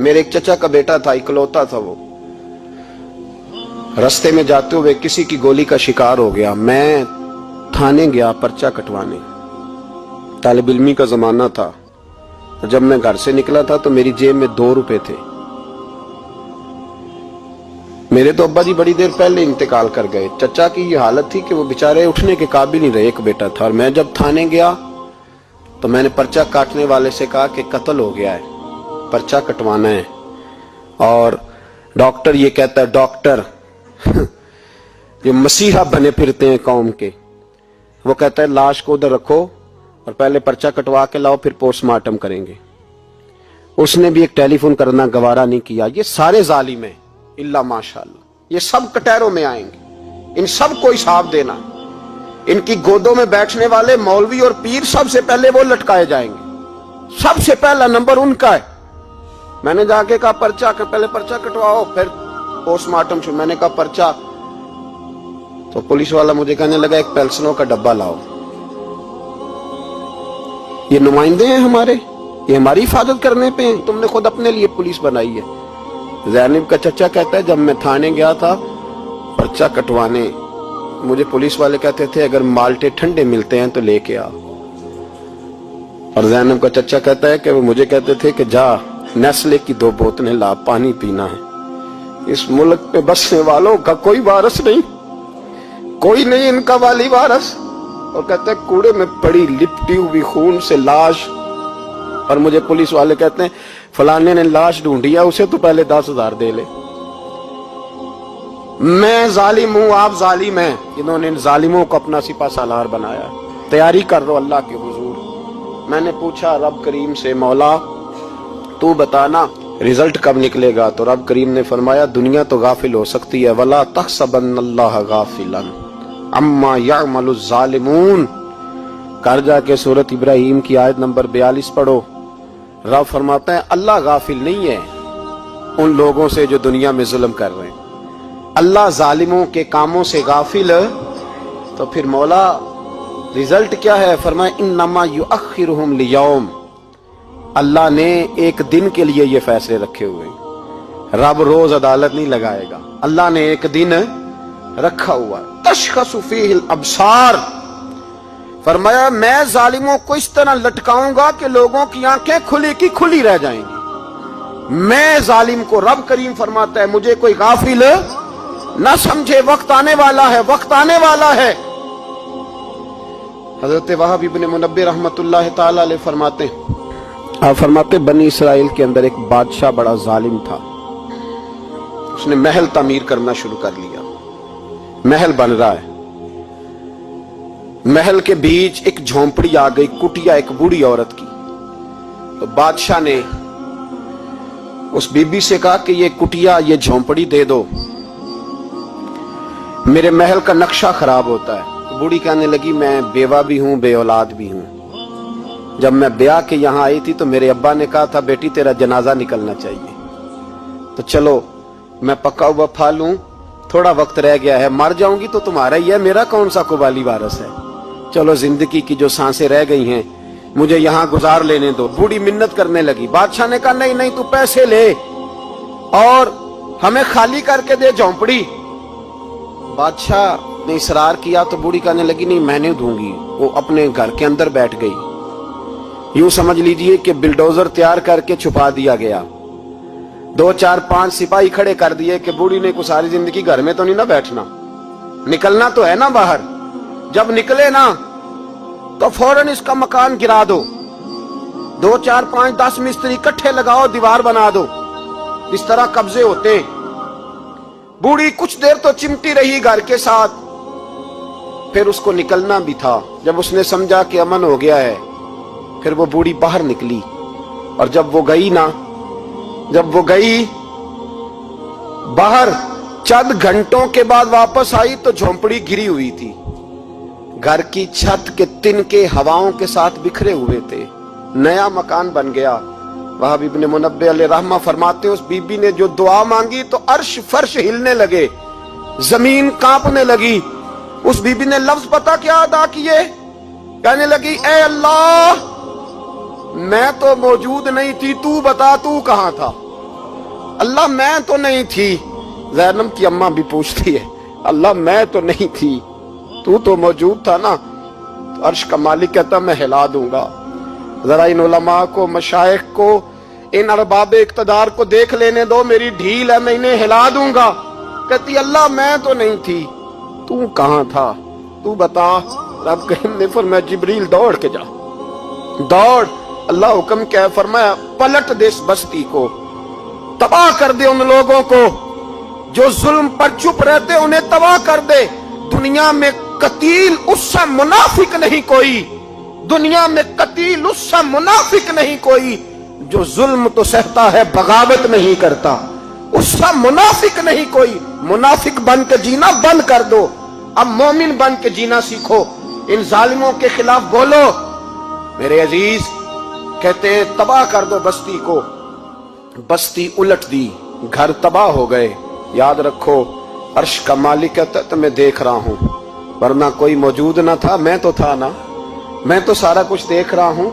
मेरे एक चचा का बेटा था, इकलौता था वो। रास्ते में जाते हुए किसी की गोली का शिकार हो गया। मैं थाने गया पर्चा कटवाने, तालिब इल्मी का जमाना था। जब मैं घर से निकला था तो मेरी जेब में 2 रुपए थे। मेरे तो अब्बा जी बड़ी देर पहले इंतकाल कर गए। चचा की ये हालत थी कि वो बेचारे उठने के काबिल नहीं रहे, एक बेटा था। और मैं जब थाने गया तो मैंने पर्चा काटने वाले से कहा कि कत्ल हो गया है, पर्चा कटवाना है। और डॉक्टर ये कहता है, डॉक्टर ये मसीहा बने फिरते हैं कौम के, वो कहता है लाश को उधर रखो और पहले पर्चा कटवा के लाओ, फिर पोस्टमार्टम करेंगे। उसने भी एक टेलीफोन करना गवारा नहीं किया। ये सारे जालिम हैं इल्ला माशाअल्लाह, ये सब कटहरों में आएंगे, इन सब को हिसाब देना। इनकी गोदों में बैठने वाले मौलवी और पीर सबसे पहले वो लटकाए जाएंगे, सबसे पहला नंबर उनका है। मैंने जाके कहा पर्चा पहले पर्चा कटवाओ फिर पोस्टमार्टम शुरू। मैंने कहा पर्चा, तो पुलिस वाला मुझे कहने लगा एक पेल्सनों का डब्बा लाओ। ये नुमाइंदे हैं हमारे, ये हमारी हिफाजत करने पे हैं, तुमने खुद अपने लिए पुलिस बनाई है। ज़ैनब का चचा कहता है जब मैं थाने गया था पर्चा कटवाने, मुझे पुलिस वाले कहते थे अगर माल्टे ठंडे मिलते हैं तो लेके आ। और ज़ैनब का चचा कहता है कि वो मुझे कहते थे कि जा नेस्ले की 2 बोतलें ला, पानी पीना है। इस मुल्क में बसने वालों का कोई वारस नहीं, कोई नहीं इनका वाली वारस। और कहते हैं कूड़े में पड़ी लिपटी हुई खून से लाश। और मुझे पुलिस वाले कहते हैं फलाने ने लाश ढूंढी है, उसे तो पहले 10,000 दे ले। मैं जालिम हूं, आप जालिम हैं। इन्होंने इन जालिमों को अपना सिपा सालार बनाया। तैयारी कर लो अल्लाह के हुजूर। मैंने पूछा रब करीम से, मौला तू बताना रिजल्ट कब निकलेगा? तो रब करीम ने फरमाया दुनिया तो गाफिल हो सकती है, वला तहसबन्नल्लाह गाफिलन अम्मा यअमलुज़ ज़ालिमून। कर जाके सूरत इब्राहिम की आयत नंबर 42 पढ़ो। रब फरमाता है अल्लाह गाफिल नहीं है उन लोगों से जो दुनिया में जुल्म कर रहे हैं। अल्लाह जालिमों के कामों से गाफिल, तो फिर मौला रिजल्ट क्या है? फरमाया इन्नमा युअख्खिरुहुम लियौम, अल्लाह ने एक दिन के लिए ये फैसले रखे हुए हैं। रब रोज अदालत नहीं लगाएगा, अल्लाह ने एक दिन रखा हुआ। तशखसु फीहिल अबसार, फरमाया मैं जालिमों को इस तरह लटकाऊंगा कि लोगों की आंखें खुली की खुली रह जाएंगी। मैं जालिम को, रब करीम फरमाता है मुझे कोई गाफिल ना समझे, वक्त आने वाला है, वक्त आने वाला है। हजरत वहाब इब्न मुनब्बिर रहमतुल्लाह ताला अलैह फरमाते हैं, आप फरमाते बनी इसराइल के अंदर एक बादशाह बड़ा जालिम था। उसने महल तामीर करना शुरू कर लिया। महल बन रहा है, महल के बीच एक झोंपड़ी आ गई, कुटिया एक बूढ़ी औरत की। तो बादशाह ने उस बीबी से कहा कि ये कुटिया, ये झोंपड़ी दे दो, मेरे महल का नक्शा खराब होता है। तो बूढ़ी कहने लगी मैं बेवा भी हूं, बे औलाद भी हूं। जब मैं ब्याह के यहां आई थी तो मेरे अब्बा ने कहा था बेटी तेरा जनाजा निकलना चाहिए, तो चलो मैं पका हुआ फा लूं, थोड़ा वक्त रह गया है, मर जाऊंगी तो तुम्हारा ही है, मेरा कौन सा कुबाली वारस है। चलो जिंदगी की जो सांसें रह गई हैं मुझे यहां गुजार लेने दो। बूढ़ी मिन्नत करने लगी। बादशाह ने कहा नहीं नहीं, तू पैसे ले और हमें खाली करके दे झोंपड़ी। बादशाह ने इसरार किया तो बूढ़ी कहने लगी नहीं मैंने दूंगी। वो अपने घर के अंदर बैठ गई। यूं समझ लीजिए कि बिल्डोजर तैयार करके छुपा दिया गया। 2 4 5 सिपाही खड़े कर दिए कि बूढ़ी ने कुछ सारी जिंदगी घर में तो नहीं ना बैठना, निकलना तो है ना बाहर। जब निकले ना तो फौरन इसका मकान गिरा दो, 2 4 5 10 मिस्त्री इकट्ठे लगाओ, दीवार बना दो। इस तरह कब्जे होते। बूढ़ी कुछ देर तो चिमटी रही घर के साथ, फिर उसको निकलना भी था। जब उसने समझा कि अमन हो गया है, फिर वो बूढ़ी बाहर निकली। और जब वो गई बाहर, चंद घंटों के बाद वापस आई तो झोंपड़ी गिरी हुई थी। घर की छत के तिनके हवाओं के साथ बिखरे हुए थे। नया मकान बन गया। वहाब इब्न मुनब्बिर अलैहि रहमा फरमाते उस बीबी ने जो दुआ मांगी तो अर्श फर्श हिलने लगे, जमीन कांपने लगी। उस बीबी ने लफ्ज पता क्या अदा किए? कहने लगी ए अल्लाह, मैं तो मौजूद नहीं थी, तू बता तू कहां था। اللہ میں تو نہیں تھی. زینب کی اماں بھی پوچھتی ہے اللہ میں تو نہیں تھی, تو موجود تھا نا. عرش کا مالک کہتا میں ہلا دوں گا. ذرا ان علماء کو, مشائخ کو, ان ارباب اقتدار کو دیکھ لینے دو, میری ڈھیل ہے, میں انہیں ہلا دوں گا. کہتی اللہ میں تو نہیں تھی, تو کہاں تھا, تو بتا. رب کریم نے فرمایا جبریل دوڑ کے جا, دوڑ. اللہ حکم کیا فرمایا پلٹ دے اس بستی کو, تباہ کر دے ان لوگوں کو جو ظلم پر چپ رہتے, انہیں تباہ کر دے. دنیا میں قتیل اس سے منافق نہیں کوئی, دنیا میں قتیل اس سے منافق نہیں کوئی جو ظلم تو سہتا ہے بغاوت نہیں کرتا. اس سے منافق نہیں کوئی. منافق بن کے جینا بند کر دو, اب مومن بن کے جینا سیکھو. ان ظالموں کے خلاف بولو. میرے عزیز کہتے ہیں تباہ کر دو بستی کو. بستی الٹ دی, گھر تباہ ہو گئے. یاد رکھو عرش کا مالک کہتا ہے میں دیکھ رہا ہوں, ورنہ کوئی موجود نہ تھا, میں تو تھا نا, میں تو سارا کچھ دیکھ رہا ہوں.